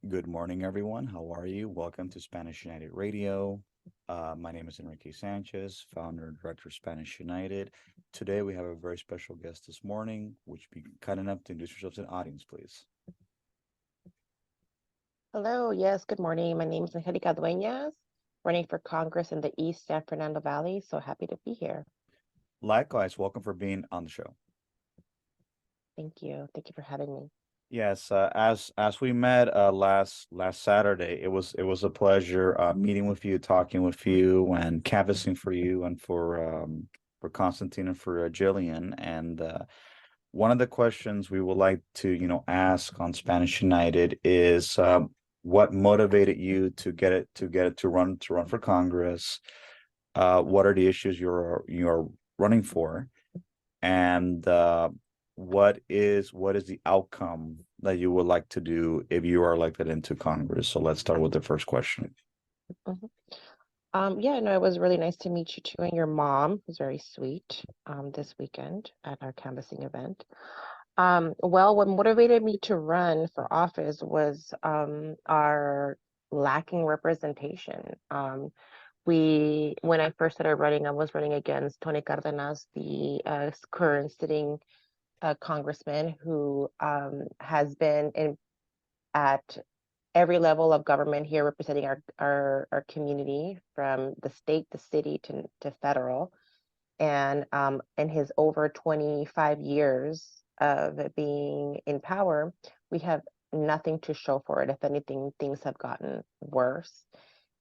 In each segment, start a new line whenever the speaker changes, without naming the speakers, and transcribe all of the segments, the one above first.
Good morning, everyone. How are you? Welcome to Spanish United Radio. My name is Enrique Sanchez, founder and director of Spanish United. Today, we have a very special guest this morning. Would you be kind enough to introduce yourself to the audience, please?
Hello, yes, good morning. My name is Angelica Duenas, running for Congress in the East San Fernando Valley. So happy to be here.
Likewise, welcome for being on the show.
Thank you. Thank you for having me.
Yes, as we met last Saturday, it was a pleasure meeting with you, talking with you, and canvassing for you and for Constantine and for Jillian. And one of the questions we would like to, ask on Spanish United is what motivated you to run for Congress? What are the issues you're running for? And what is the outcome that you would like to do if you are elected into Congress? So let's start with the first question.
Mhm. Yeah, no, it was really nice to meet you too, and your mom was very sweet this weekend at our canvassing event. Well, what motivated me to run for office was our lacking representation. When I first started running, I was running against Tony Cardenas, the current sitting congressman who has been in at every level of government here representing our community from the state, the city to federal. And in his over 25 years of being in power, we have nothing to show for it. If anything, things have gotten worse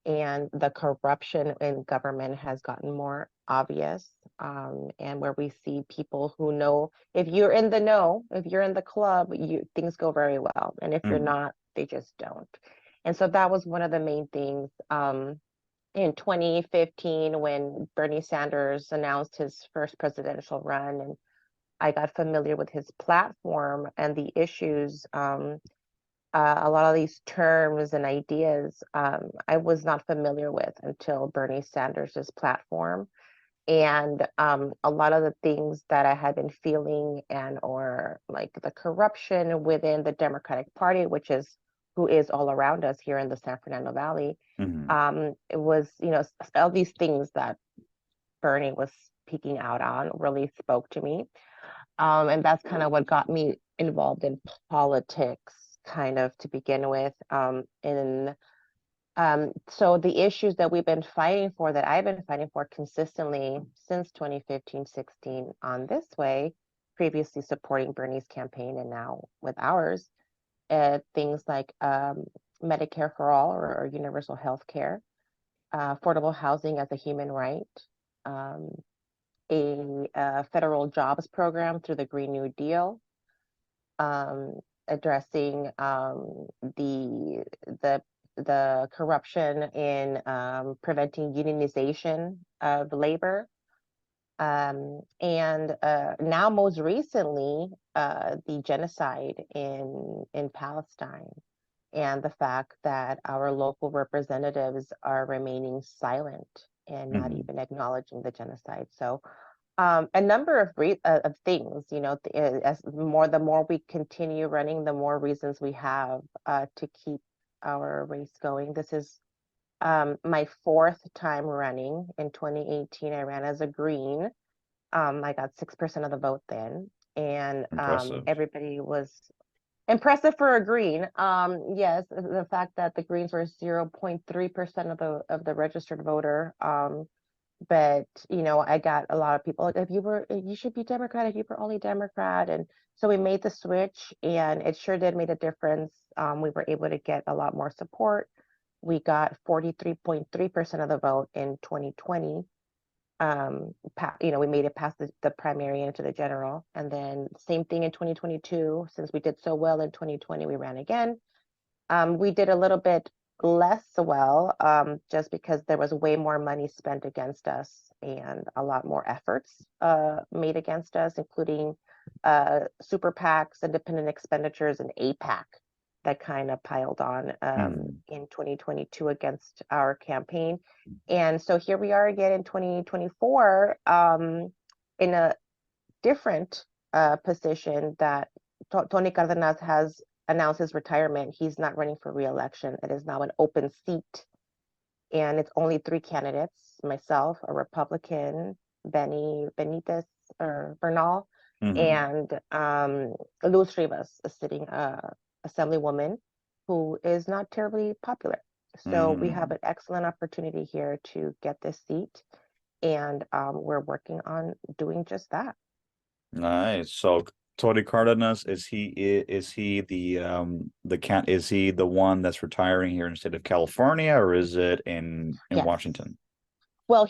and the corruption in government has gotten more obvious. And where we see people who know, if you're in the know, if you're in the club, things go very well, and if you're
Mhm.
not, they just don't. And so that was one of the main things in 2015 when Bernie Sanders announced his first presidential run, and I got familiar with his platform and the issues. A lot of these terms and ideas I was not familiar with until Bernie Sanders' platform. And a lot of the things that I had been feeling and or like the corruption within the Democratic Party, which is who is all around us here in the San Fernando Valley,
Mhm.
it was, all these things that Bernie was speaking out on really spoke to me. And that's kind of what got me involved in politics, kind of to begin with. So the issues that we've been fighting for, that I've been fighting for consistently since 2015, 16 on this way, previously supporting Bernie's campaign and now with ours, things like Medicare for all or universal health care, affordable housing as a human right, um, a federal jobs program through the Green New Deal, um, addressing the the the corruption in preventing unionization of labor, and now most recently the genocide in Palestine, and the fact that our local representatives are remaining silent and not
Mhm.
even acknowledging the genocide. So a number of things, as the more we continue running, the more reasons we have to keep our race going. This is my fourth time running. In 2018, I ran as a green. I got 6% of the vote then, and
Impressive.
everybody was impressive for a green. Yes, the fact that the Greens were 0.3% of the registered voter. But I got a lot of people like, if you should be Democrat if you were only Democrat. And so we made the switch, and it sure did make a difference. We were able to get a lot more support. We got 43.3% of the vote in 2020. We made it past the primary into the general, and then same thing in 2022. Since we did so well in 2020, we ran again. We did a little bit less well, just because there was way more money spent against us and a lot more efforts made against us, including super PACs, independent expenditures, and APAC that kind of piled on
Mhm.
in 2022 against our campaign. And so here we are again in 2024, in a different position that Tony Cardenas has announced his retirement. He's not running for re-election. It is now an open seat, and it's only three candidates: myself, a Republican, Benny Benitez or Bernal,
Hmm.
and Luz Rivas, a sitting assemblywoman who is not terribly popular. So we have
Mm.
an excellent opportunity here to get this seat, and we're working on doing just that.
Nice. So Tony Cardenas, is he is he the one that's retiring here in the state of California, or is it in
Yes.
Washington?
Well,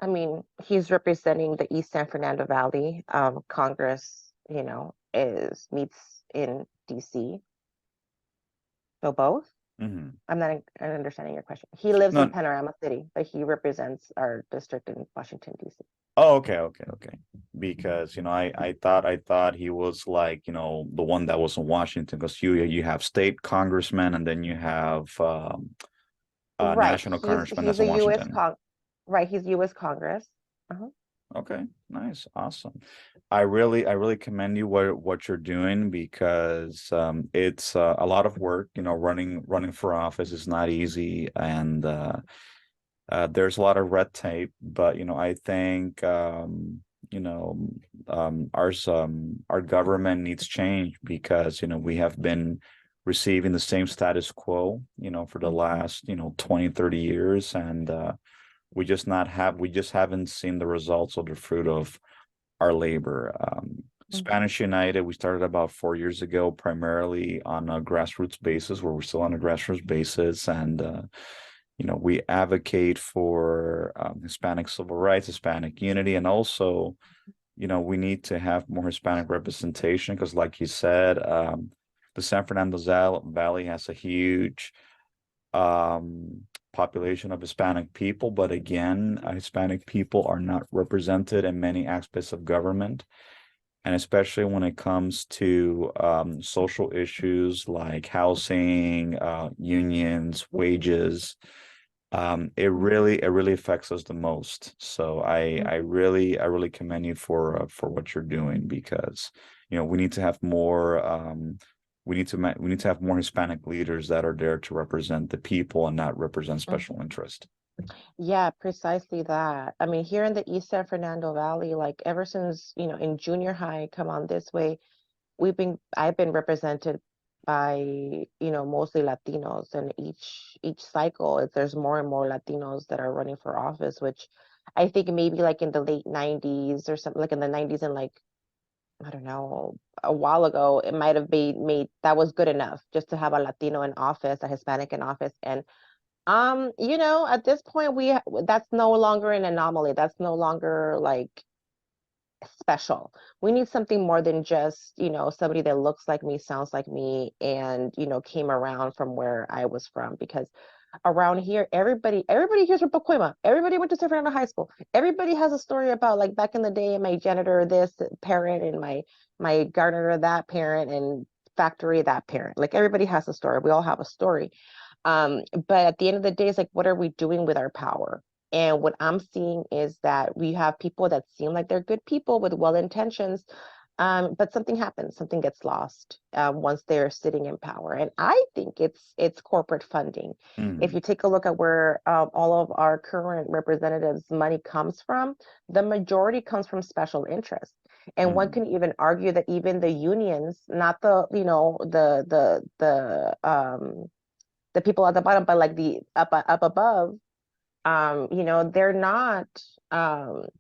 I mean, he's representing the East San Fernando Valley. Congress, is meets in DC. So both?
Hmm.
I'm not understanding your question. He lives in
No.
Panorama City, but he represents our district in Washington, DC.
Oh, okay, okay, okay. Because I thought he was like, the one that was in Washington, because you have state congressman and then you have
Right.
national
He's
congressman
he's
that's
a
in
US
Washington.
Con right, he's US Congress. Uh-huh.
Okay, nice, awesome. I really commend you what you're doing because it's a lot of work. Running for office is not easy, and there's a lot of red tape. But I think you know our government needs change because we have been receiving the same status quo for the last 20, 30 years, and we just haven't seen the results or the fruit of our labor.
Mhm.
Spanish United, we started about 4 years ago, primarily on a grassroots basis, where we're still on a grassroots basis, and we advocate for Hispanic civil rights, Hispanic unity, and also, we need to have more Hispanic representation because, like you said, the San Fernando Valley has a huge population of Hispanic people, but again, Hispanic people are not represented in many aspects of government, and especially when it comes to social issues like housing, unions, wages. It really affects us the most. So I really commend you for what you're doing because we need to have more we need to have more Hispanic leaders that are there to represent the people and not represent special
Mhm.
interest.
Yeah, precisely that. I mean, here in the East San Fernando Valley, like ever since, in junior high, come on this way, I've been represented by, mostly Latinos, and each cycle there's more and more Latinos that are running for office, which I think maybe like in the late 90s or something, like in the 90s, and like I don't know, a while ago, it might have made that was good enough just to have a Latino in office, a Hispanic in office. And at this point that's no longer an anomaly. That's no longer like special. We need something more than just, somebody that looks like me, sounds like me, and, came around from where I was from. Because around here, everybody here's from Pacoima. Everybody went to San Fernando High School. Everybody has a story about like back in the day, my janitor this parent and my gardener that parent and factory that parent. Like everybody has a story. We all have a story. But at the end of the day, it's like, what are we doing with our power? And what I'm seeing is that we have people that seem like they're good people with well intentions, but something happens, something gets lost once they're sitting in power. And I think it's corporate funding. If
Mm,
you take a look at where all of our current representatives' money comes from, the majority comes from special interests. And one
mm,
can even argue that even the unions, not the people at the bottom, but like the up above, they're not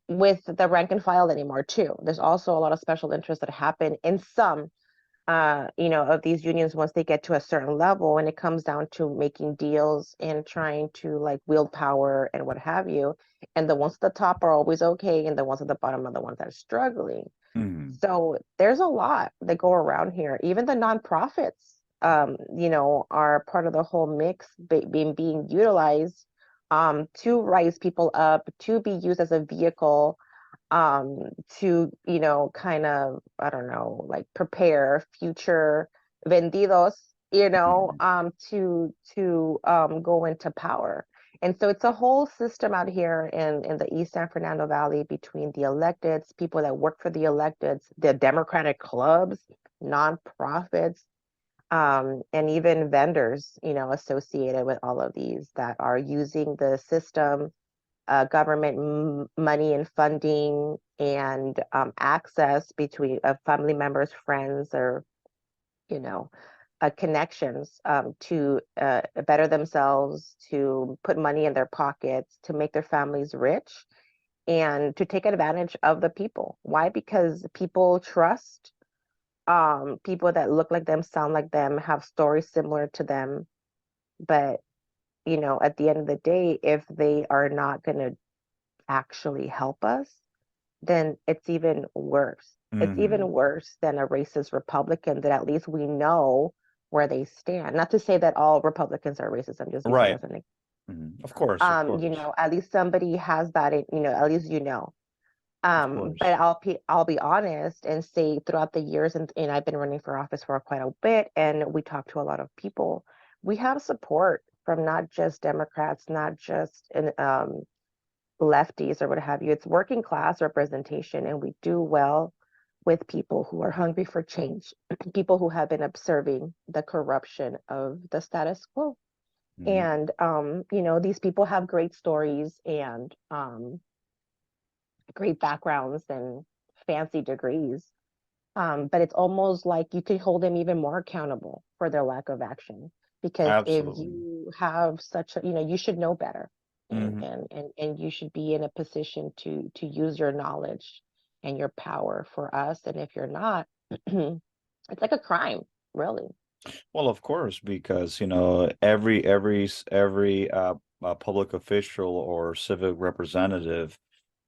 with the rank and file anymore too. There's also a lot of special interests that happen in some of these unions once they get to a certain level, and it comes down to making deals and trying to like wield power and what have you. And the ones at the top are always okay, and the ones at the bottom are the ones that are struggling.
mm,
So there's a lot that go around here. Even the nonprofits, are part of the whole mix being utilized to rise people up, to be used as a vehicle to, kind of, I don't know, like prepare future vendidos,
mm,
to go into power. And so it's a whole system out here in the East San Fernando Valley between the electeds, people that work for the electeds, the Democratic clubs, nonprofits, And even vendors, associated with all of these that are using the system, government money and funding and access between family members, friends, or you know, connections to better themselves, to put money in their pockets, to make their families rich, and to take advantage of the people. Why? Because people trust people that look like them, sound like them, have stories similar to them. But, at the end of the day, if they are not going to actually help us, then it's even worse. It's
Hmm.
even worse than a racist Republican that at least we know where they stand. Not to say that all Republicans are racist. I'm just using
Right.
as an
Of course, of course,
at least somebody has that at least
of
But
course.
I'll be honest and say throughout the years, and I've been running for office for quite a bit, and we talk to a lot of people. We have support from not just Democrats, not just lefties or what have you. It's working class representation, and we do well with people who are hungry for change, people who have been observing the corruption of the status quo.
Mhm.
And these people have great stories and great backgrounds and fancy degrees. But it's almost like you could hold them even more accountable for their lack of action. Because if
Absolutely.
you have such a, you should know better, and
Hmm.
you should be in a position to use your knowledge and your power for us. And if you're not, it's like a crime, really.
Well, of course, because every public official or civic representative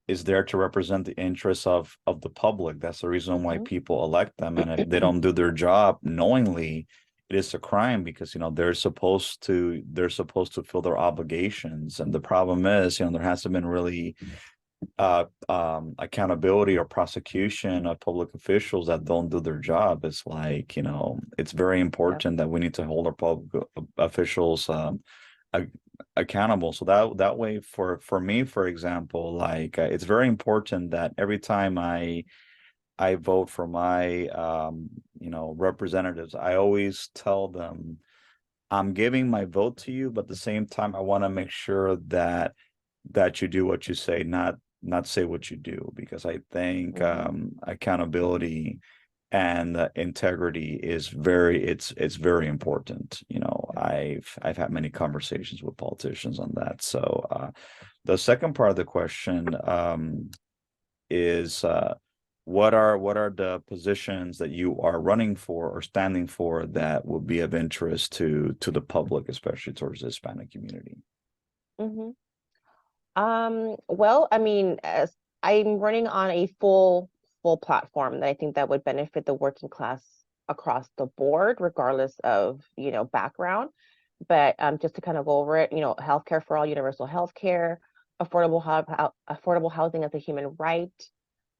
is there to represent the interests of the public. That's the reason why
Hmm.
people elect them. And if they don't do their job knowingly, it is a crime because they're supposed to fill their obligations. And the problem is, there hasn't been really accountability or prosecution of public officials that don't do their job. It's like, it's very
Yeah.
important that we need to hold our public officials a- accountable. So that way, for me, for example, like it's very important that every time I vote for my representatives, I always tell them I'm giving my vote to you, but at the same time, I want to make sure that you do what you say, not say what you do, because I think
Hmm.
accountability and integrity is it's very important. I've had many conversations with politicians on that. So the second part of the question is what are the positions that you are running for or standing for that would be of interest to the public, especially towards the Hispanic community?
Hmm. Well, I mean, as I'm running on a full platform that I think that would benefit the working class across the board, regardless of, background. But just to kind of go over it, healthcare for all, universal healthcare, affordable housing as a human right,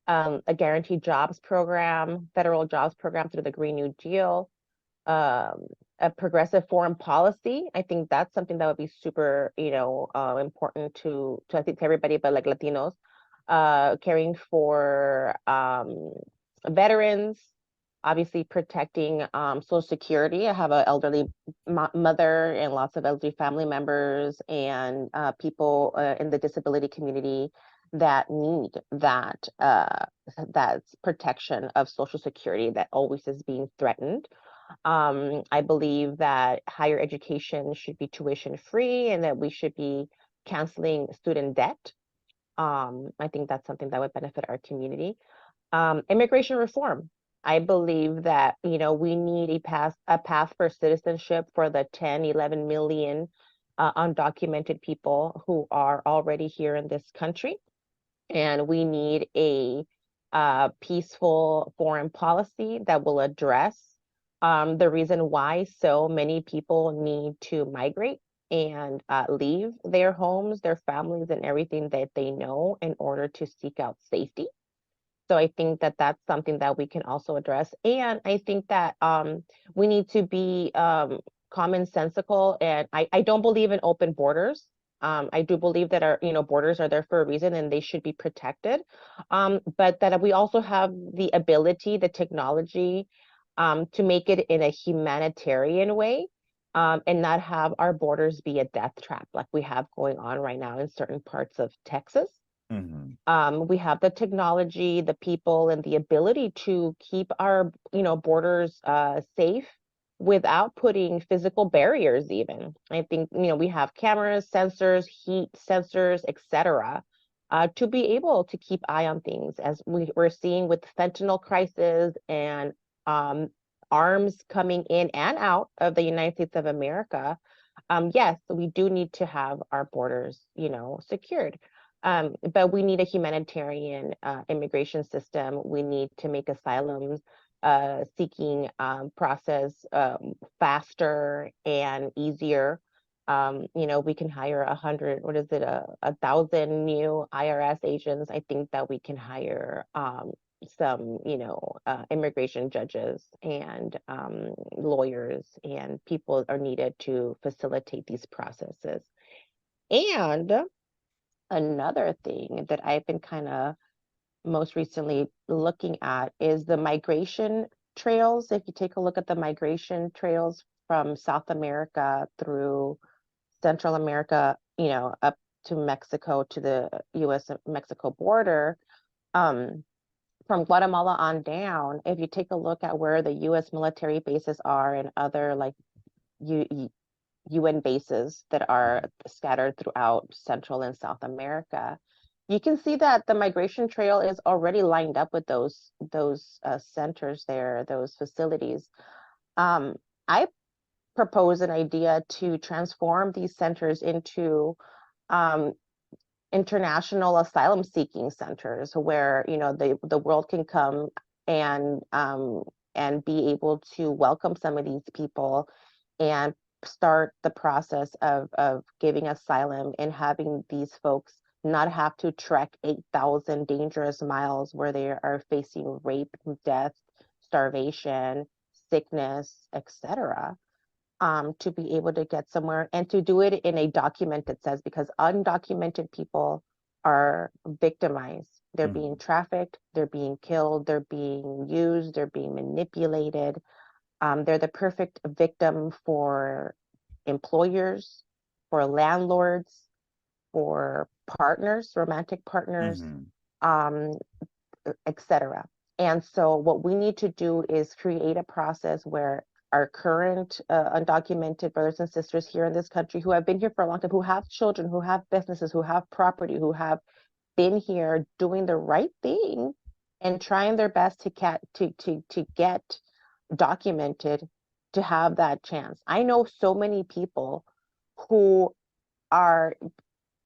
a guaranteed jobs program, federal jobs program through the Green New Deal, um, a progressive foreign policy. I think that's something that would be super, important to I think to everybody, but like Latinos, caring for veterans, obviously protecting Social Security. I have an elderly mother and lots of elderly family members and people in the disability community that need that protection of Social Security that always is being threatened. I believe that higher education should be tuition free and that we should be canceling student debt. I think that's something that would benefit our community. Immigration reform. I believe that, we need a path for citizenship for the 10, 11 million undocumented people who are already here in this country. And we need a peaceful foreign policy that will address the reason why so many people need to migrate and leave their homes, their families, and everything that they know in order to seek out safety. So I think that that's something that we can also address. And I think that we need to be commonsensical. And I don't believe in open borders. I do believe that our, borders are there for a reason and they should be protected. But that we also have the ability, the technology, to make it in a humanitarian way, and not have our borders be a death trap like we have going on right now in certain parts of Texas.
Mm-hmm.
We have the technology, the people, and the ability to keep our, borders safe without putting physical barriers even. I think, we have cameras, sensors, heat sensors, etc., to be able to keep eye on things as we're seeing with fentanyl crisis and um, arms coming in and out of the United States of America. Yes, we do need to have our borders, secured. But we need a humanitarian immigration system. We need to make asylum seeking process faster and easier. We can hire 100, what is it, 1,000 new IRS agents. I think that we can hire some, immigration judges and lawyers, and people are needed to facilitate these processes. And another thing that I've been kind of most recently looking at is the migration trails. If you take a look at the migration trails from South America through Central America, up to Mexico to the US Mexico border, from Guatemala on down, if you take a look at where the US military bases are and other like UN bases that are scattered throughout Central and South America, you can see that the migration trail is already lined up with those centers there, those facilities. I propose an idea to transform these centers into um, international asylum seeking centers where the world can come and be able to welcome some of these people and start the process of giving asylum and having these folks not have to trek 8,000 dangerous miles where they are facing rape, death, starvation, sickness, etc., to be able to get somewhere and to do it in a documented sense, because undocumented people are victimized. They're being
Mm-hmm.
trafficked, they're being killed, they're being used, they're being manipulated. They're the perfect victim for employers, for landlords, for partners, romantic partners,
Mm-hmm.
um, etc. And so what we need to do is create a process where our current undocumented brothers and sisters here in this country who have been here for a long time, who have children, who have businesses, who have property, who have been here doing the right thing and trying their best to get documented, to have that chance. I know so many people who are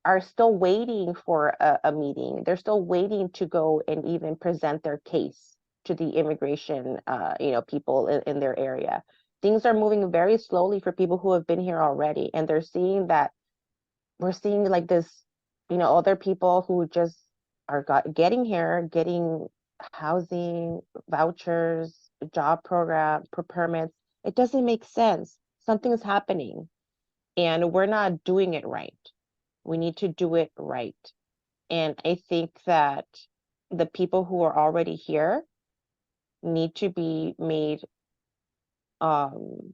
are still waiting for a meeting. They're still waiting to go and even present their case to the immigration, people in their area. Things are moving very slowly for people who have been here already, and they're seeing that we're seeing like this, other people who just are getting here, getting housing vouchers, job program, permits. It doesn't make sense. Something's happening, and we're not doing it right. We need to do it right. And I think that the people who are already here need to be made um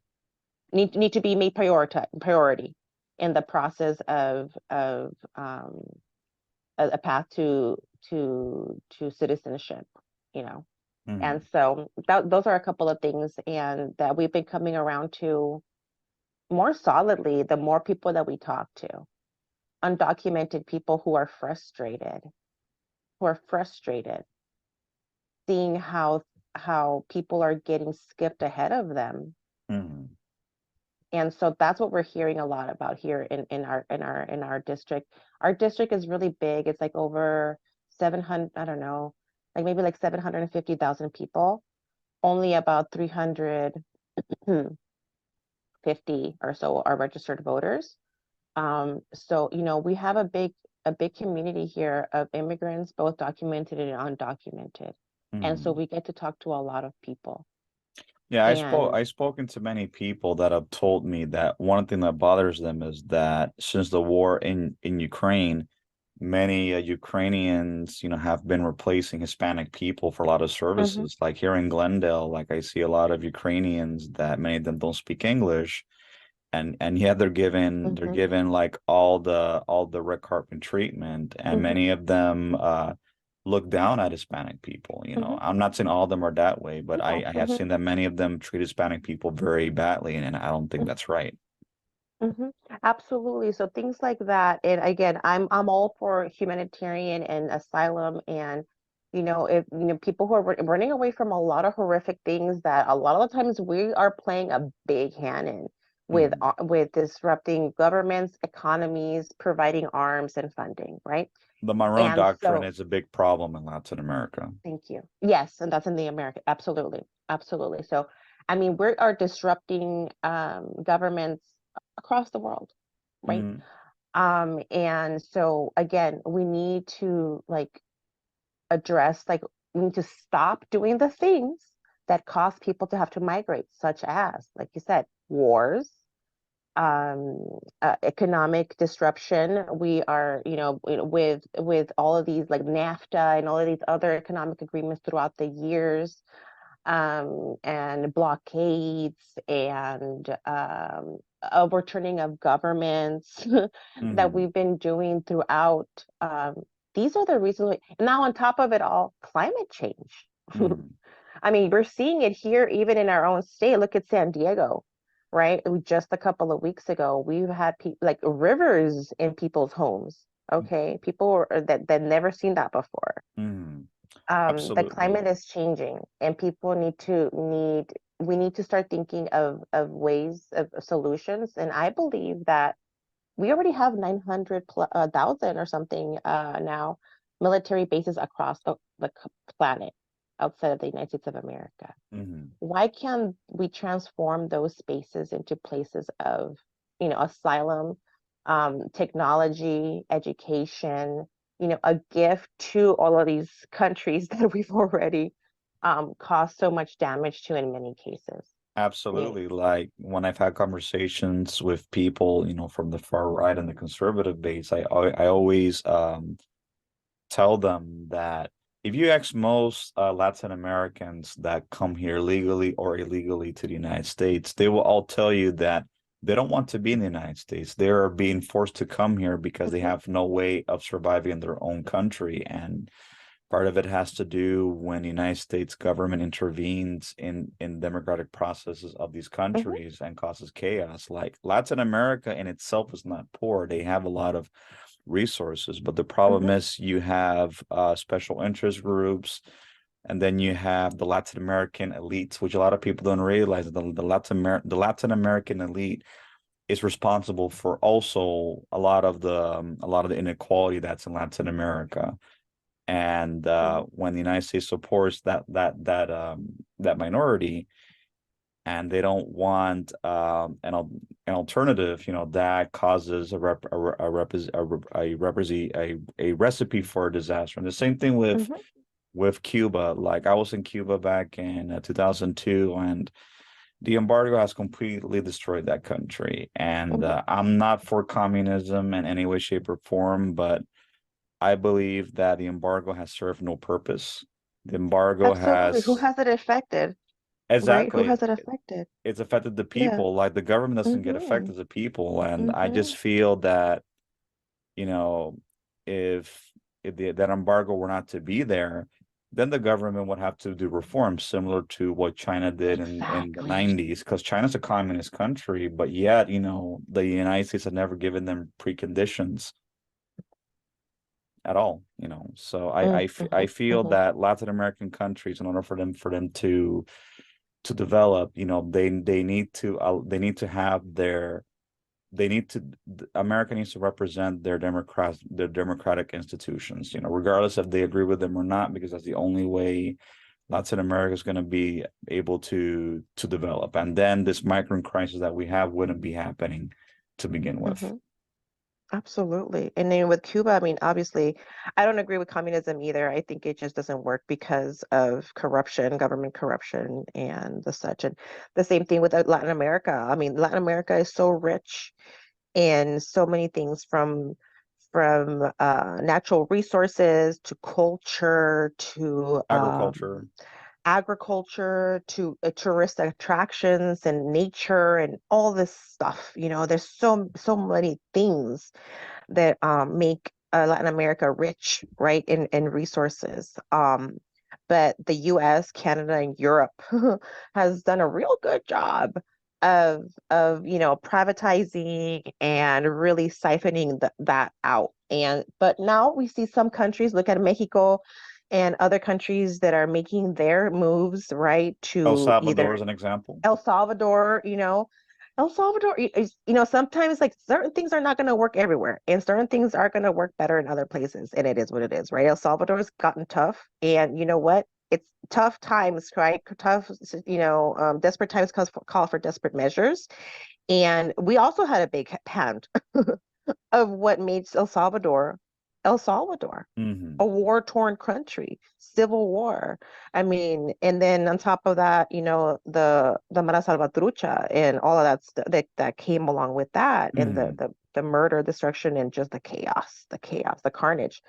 need to be made priority in the process of a path to citizenship, you know.
Mm-hmm.
And so those are a couple of things and that we've been coming around to more solidly the more people that we talk to. Undocumented people who are frustrated seeing how people are getting skipped ahead of them.
Mm-hmm.
And so that's what we're hearing a lot about here in our district. Our district is really big. It's like over 700, I don't know, like maybe like 750,000 people. Only about 350 or so are registered voters. So, we have a big community here of immigrants, both documented and undocumented. And so
Mm-hmm.
we get to talk to a lot of people.
Yeah,
And
I've spoken to many people that have told me that one thing that bothers them is that since the war in Ukraine, many Ukrainians, have been replacing Hispanic people for a lot of
Mm-hmm.
services. Like here in Glendale, like I see a lot of Ukrainians that many of them don't speak English, and yeah, they're
Mm-hmm.
given like all the red carpet treatment, and
Mm-hmm.
many of them look down at Hispanic people.
Mm-hmm.
I'm not saying all of them are that way, but
No.
I have
Mm-hmm.
seen that many of them treat Hispanic people very badly, and I don't think that's right.
Mm-hmm. Absolutely. So things like that. And again, I'm all for humanitarian and asylum. And if people who are running away from a lot of horrific things that a lot of the times we are playing a big hand in
Mhm.
with disrupting governments, economies, providing arms and funding, right?
The Monroe
And
Doctrine
so
is a big problem in Latin America.
thank you. Yes, and that's in the America. Absolutely. Absolutely. So I mean, we are disrupting governments across the world, right?
Mm,
And so again, we need to like address, like we need to stop doing the things that cause people to have to migrate, such as, like you said, wars, economic disruption. We are, with all of these like NAFTA and all of these other economic agreements throughout the years, and blockades and overturning of governments that
mhm,
we've been doing throughout. These are the reasons. And now, on top of it all, climate change.
mhm,
I mean, we're seeing it here, even in our own state. Look at San Diego, right? Just a couple of weeks ago, we've had like rivers in people's homes. Okay, people that never seen that before.
mhm.
The
Absolutely.
climate is changing and people we need to start thinking of ways of solutions. And I believe that we already have 900,000 or something now military bases across the planet outside of the United States of America.
Mhm.
Why can't we transform those spaces into places of, asylum, technology, education, a gift to all of these countries that we've already caused so much damage to in many cases. Yeah.
Absolutely. Like when I've had conversations with people, from the far right and the conservative base, I always tell them that if you ask most Latin Americans that come here legally or illegally to the United States, they will all tell you that they don't want to be in the United States. They are being forced to come here because they
Hmm.
have no way of surviving in their own country. And part of it has to do when the United States government intervenes in democratic processes of these
Hmm.
countries and causes chaos. Like Latin America in itself is not poor. They have a lot of resources, but the problem
Hmm.
is you have special interest groups, and then you have the Latin American elites, which a lot of people don't realize that the Latin American elite is responsible for also a lot of the inequality that's in Latin America. And
Hmm.
when the United States supports that minority, and they don't want an alternative, that causes a recipe for a disaster. And the same thing
Hmm.
with Cuba. Like I was in Cuba back in 2002, and the embargo has completely destroyed that country. And
Hmm.
I'm not for communism in any way, shape, or form, but I believe that the embargo has served no purpose. The embargo
Absolutely. Who
has
has it affected, right? Who
exactly
has it affected?
it's affected the
Yeah.
people. Like the government doesn't get
Hmm.
affected the people, and I
Hmm.
just feel that you know if that embargo were not to be there, then the government would have to do reforms similar to what China did in the
Exactly.
90s, because China's a communist country, but yet the United States had never given them preconditions at all. So I
Mm-hmm.
feel
Hmm.
that Latin American countries, in order for them to develop, they need to have their they need to America needs to represent their democratic institutions, regardless if they agree with them or not, because that's the only way Latin America is going to be able to develop. And then this migrant crisis that we have wouldn't be happening to begin with.
Hmm. Absolutely. And then with Cuba, I mean, obviously, I don't agree with communism either. I think it just doesn't work because of corruption, government corruption, and the such. And the same thing with Latin America. I mean, Latin America is so rich in so many things, from from natural resources to culture to
Agriculture.
agriculture to tourist attractions and nature and all this stuff. There's so many things that make Latin America rich, right, in resources. But the US, Canada, and Europe has done a real good job of privatizing and really siphoning that out. But now we see some countries, look at Mexico and other countries that are making their moves, right,
El
to
Salvador
either
is an example.
El Salvador, El Salvador is, sometimes like certain things are not going to work everywhere and certain things are going to work better in other places. And it is what it is, right? El Salvador's gotten tough. And you know what? It's tough times, right? Tough, desperate times call for desperate measures. And we also had a big hand of what made El Salvador,
Hmm.
a war-torn country, civil war. I mean, and then on top of that, the Mara Salvatrucha and all of that stuff that came along with that, and the
Hmm.
the the murder, destruction, and just the carnage.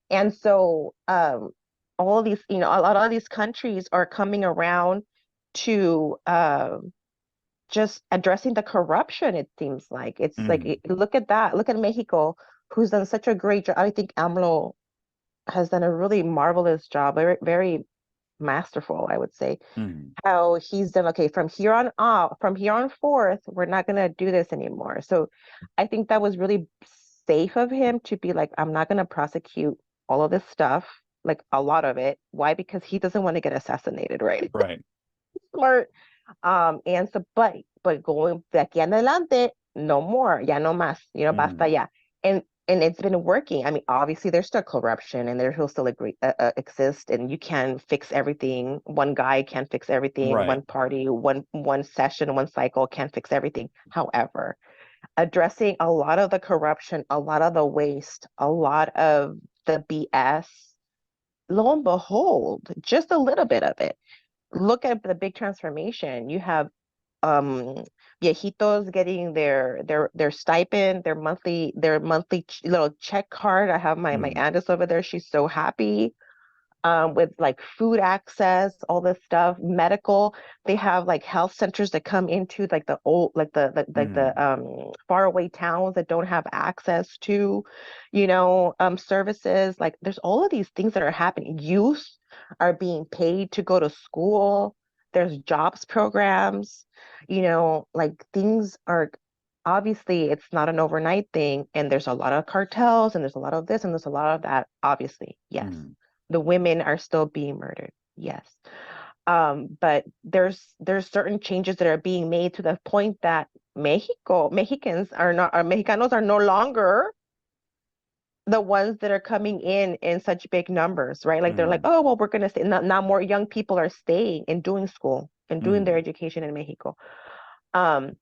And so, all of these, a lot of these countries are coming around to just addressing the corruption, it seems like. It's like,
Hmm.
look at that. Look at Mexico, who's done such a great job. I think AMLO has done a really marvelous job, very, very masterful, I would say.
Hmm.
How he's done, okay, from here on forth, we're not going to do this anymore. So I think that was really safe of him to be like, I'm not going to prosecute all of this stuff, like a lot of it. Why? Because he doesn't want to get assassinated, right?
Right.
Smart. And so, but going de aquí en adelante, no more, ya no más, basta
Hmm.
ya. And it's been working. I mean, obviously there's still corruption and there will still exist, and you can fix everything. One guy can't fix everything.
Right.
One party, one session, one cycle can't fix everything. However, addressing a lot of the corruption, a lot of the waste, a lot of the BS, lo and behold, just a little bit of it. Look at the big transformation. You have um viejitos getting their stipend, their monthly little check card. I have my
Hmm.
aunt is over there. She's so happy, with like food access, all this stuff, medical. They have like health centers that come into like the old,
Hmm.
faraway towns that don't have access to, services. Like there's all of these things that are happening. Youth are being paid to go to school. There's jobs programs, like things are, obviously it's not an overnight thing, and there's a lot of cartels and there's a lot of this and there's a lot of that, obviously, yes.
Hmm.
The women are still being murdered, yes. But there's certain changes that are being made to the point that Mexicans are not, or Mexicanos are no longer the ones that are coming in such big numbers, right? Like they're like,
Hmm.
oh, well, we're gonna stay. Now more young people are staying and doing school and doing their
Hmm.
education in Mexico. Um,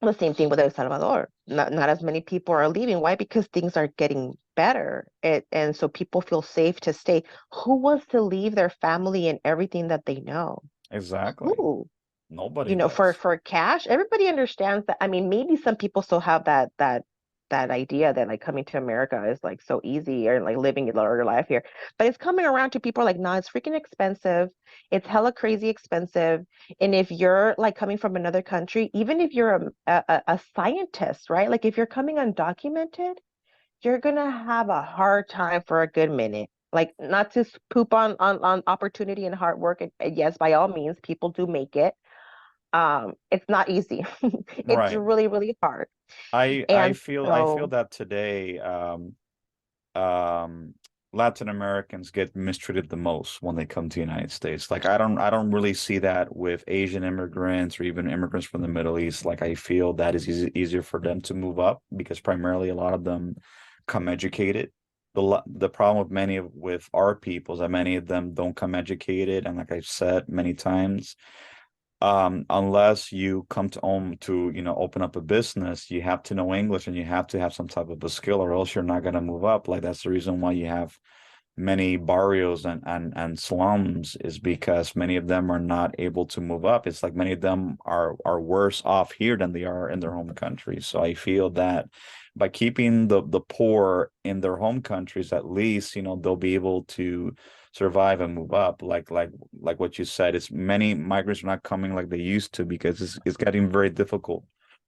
the same thing with El Salvador. Not as many people are leaving. Why? Because things are getting better. And so people feel safe to stay. Who wants to leave their family and everything that they know?
Exactly.
Who?
Nobody
For
does.
cash, everybody understands that. I mean, maybe some people still have that idea that like coming to America is like so easy, or like living your life here. But it's coming around to people like, nah, it's freaking expensive. It's hella crazy expensive. And if you're like coming from another country, even if you're a scientist, right? Like if you're coming undocumented, you're gonna have a hard time for a good minute. Like, not to poop on opportunity and hard work. And yes, by all means, people do make it. It's not easy. It's
Right.
really, really hard.
I
And
feel
so,
that today um Latin Americans get mistreated the most when they come to the United States. Like I don't really see that with Asian immigrants or even immigrants from the Middle East. Like I feel that is easier for them to move up because primarily a lot of them come educated. The problem with with our people is that many of them don't come educated, and like I've said many times, unless you come to open up a business, you have to know English and you have to have some type of a skill, or else you're not going to move up. Like that's the reason why you have many barrios and slums, is because many of them are not able to move up. It's like many of them are worse off here than they are in their home country. So I feel that by keeping the poor in their home countries, at least, they'll be able to survive and move up. Like what you said, it's many migrants are not coming like they used to because it's getting very difficult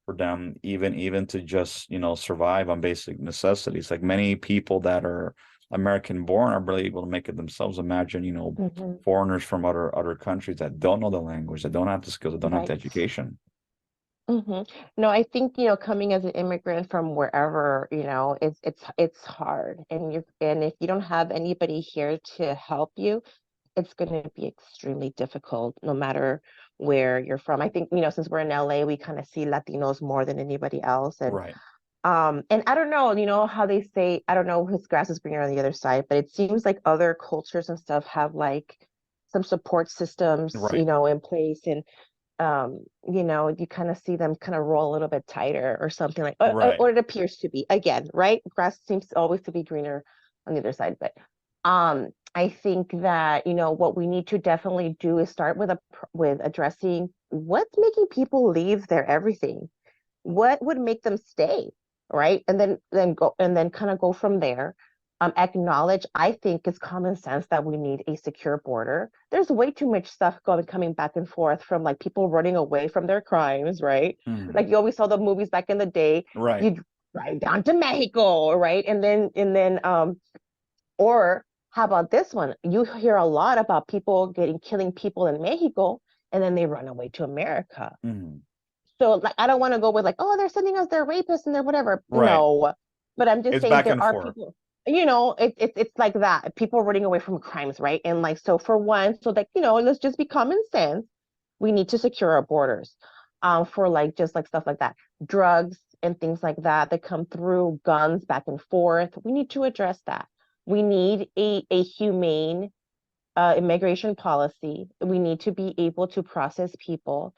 for them even to just, survive on basic necessities. Like many people that are American born are really able to make it themselves. Imagine,
Mhm.
foreigners from other countries that don't know the language, that don't have the skills, that don't have the
Right.
education.
hmm No, I think, coming as an immigrant from wherever, it's hard. And if you don't have anybody here to help you, it's going to be extremely difficult no matter where you're from. I think, since we're in LA, we kind of see Latinos more than anybody else.
Right,
And I don't know, how they say, I don't know whose grass is greener on the other side, but it seems like other cultures and stuff have like some support systems,
right,
in place. And you kind of see them kind of roll a little bit tighter or something like,
right.
or it appears to be. Again, right? Grass seems always to be greener on the other side, but I think that, what we need to definitely do is start with addressing what's making people leave their everything. What would make them stay, right? And then go and then kind of go from there. Acknowledge, I think it's common sense that we need a secure border. There's way too much stuff coming back and forth from like people running away from their crimes, right?
Mhm.
Like you always saw the movies back in the day.
Right.
You'd drive down to Mexico, right? And then or how about this one? You hear a lot about people killing people in Mexico, and then they run away to America.
Mhm.
So like I don't want to go with like, oh, they're sending us their rapists and their whatever.
Right.
No. But I'm just
It's
saying
back
there
and
are
forth.
people, it's like that. People running away from crimes, right? And like so for one, so like, let's just be common sense. We need to secure our borders. For like just like stuff like that. Drugs and things like that come through, guns back and forth. We need to address that. We need a humane immigration policy. We need to be able to process people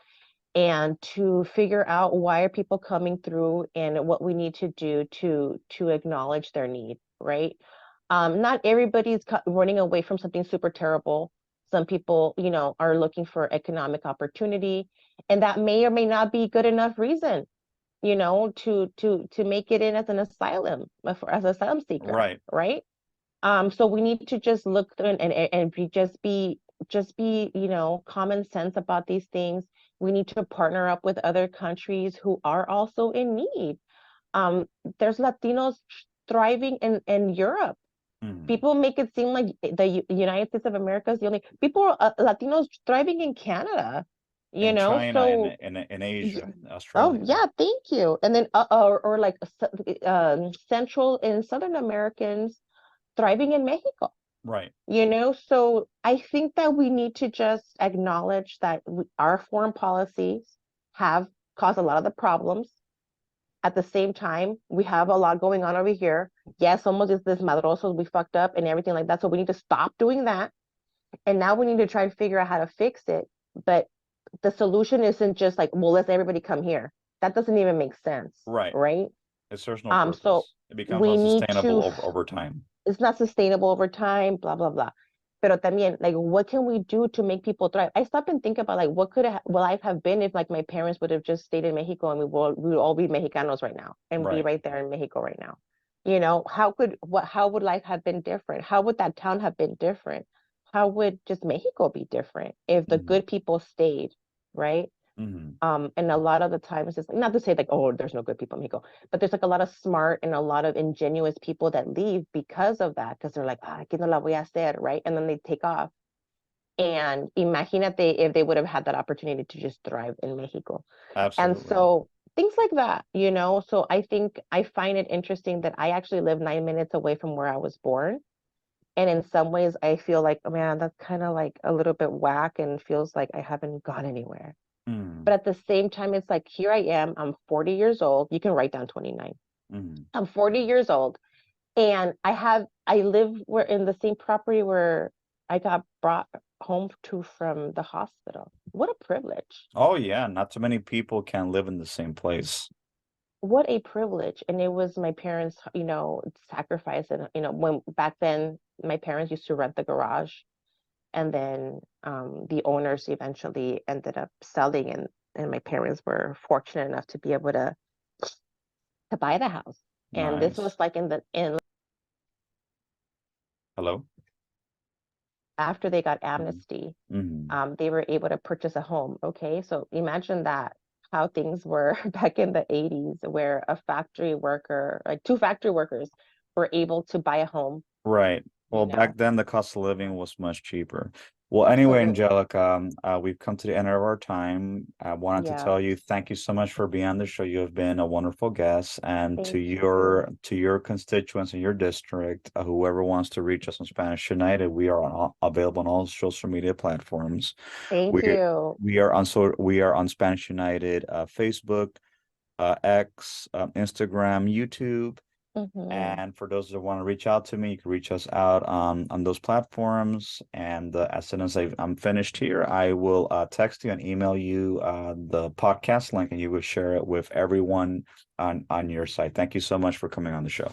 and to figure out why are people coming through and what we need to do to acknowledge their need, right? Not everybody's running away from something super terrible. Some people, are looking for economic opportunity, and that may or may not be good enough reason, to make it in as an asylum, as an asylum seeker,
Right.
right? So we need to just look through and be, common sense about these things. We need to partner up with other countries who are also in need. Um, there's Latinos thriving in Europe.
Mhm.
People make it seem like the United States of America is the only people, Latinos thriving in Canada,
In China,
so
in
y-
Asia,
oh
Australia.
yeah, thank you. And then or like Central and Southern Americans thriving in Mexico.
Right.
So I think that we need to just acknowledge that our foreign policies have caused a lot of the problems. At the same time, we have a lot going on over here. Yes, almost is this madrosos, we fucked up and everything like that. So we need to stop doing that. And now we need to try and figure out how to fix it. But the solution isn't just like, well, let's everybody come here. That doesn't even make sense,
Right.
right?
It serves no
So
purpose. It becomes
we need
unsustainable
to
over time.
it's not sustainable over time, blah, blah, blah. Pero también, like, what can we do to make people thrive? I stop and think about, like, what will life have been if, like, my parents would have just stayed in Mexico and we would all be Mexicanos right now and be
Right.
right there in Mexico right now. How would life have been different? How would that town have been different? How would just Mexico be different if the
Mhm.
good people stayed, right?
Mhm.
And a lot of the times it's like, not to say like, oh, there's no good people in Mexico, but there's like a lot of smart and a lot of ingenuous people that leave because of that, because they're like, ah, aquí no la voy a hacer, right? And then they take off. And imagínate if they would have had that opportunity to just thrive in Mexico. And
Absolutely.
so things like that. So I think I find it interesting that I actually live 9 minutes away from where I was born. And in some ways, I feel like, oh, man, that's kind of like a little bit whack and feels like I haven't gone anywhere.
Mhm.
But at the same time, it's like, here I am, I'm 40 years old. You can write down 29.
Mhm.
I'm 40 years old. And I live where in the same property where I got brought home to from the hospital. What a privilege.
Oh yeah, not too many people can live in the same place.
What a privilege. And it was my parents, sacrifice. And, when back then, my parents used to rent the garage. And then the owners eventually ended up selling, and my parents were fortunate enough to be able to buy the house. And this was
Nice.
like in
Hello?
after they got
Mhm.
amnesty,
Mhm.
they were able to purchase a home. Okay, so imagine that, how things were back in the 80s, where a factory worker, like two factory workers, were able to buy a home,
Right.
you
Well, back
know.
then the cost of living was much cheaper. Well, anyway,
Absolutely.
Angelica, we've come to the end of our time. I wanted to
Yeah.
tell you thank you so much for being on the show. You have been a wonderful guest, and
Thank you.
to your constituents in your district, whoever wants to reach us on Spanish United, we are available on all social media platforms.
Thank
We
you.
we are on Spanish United, Facebook, X, Instagram, YouTube.
Hmm.
And for those that want to reach out to me, you can reach us out on those platforms. And as soon as I'm finished here, I will text you and email you the podcast link, and you will share it with everyone on your site. Thank you so much for coming on the show.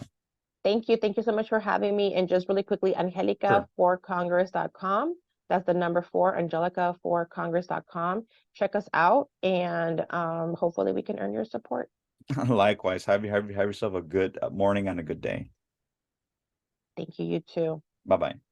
Thank you. Thank you so much for having me. And just really quickly,
Sure.
Angelica4Congress.com. That's the number 4, Angelica4Congress.com. Check us out, and hopefully we can earn your support.
Likewise, have yourself a good morning and a good day.
Thank you, you too.
Bye bye.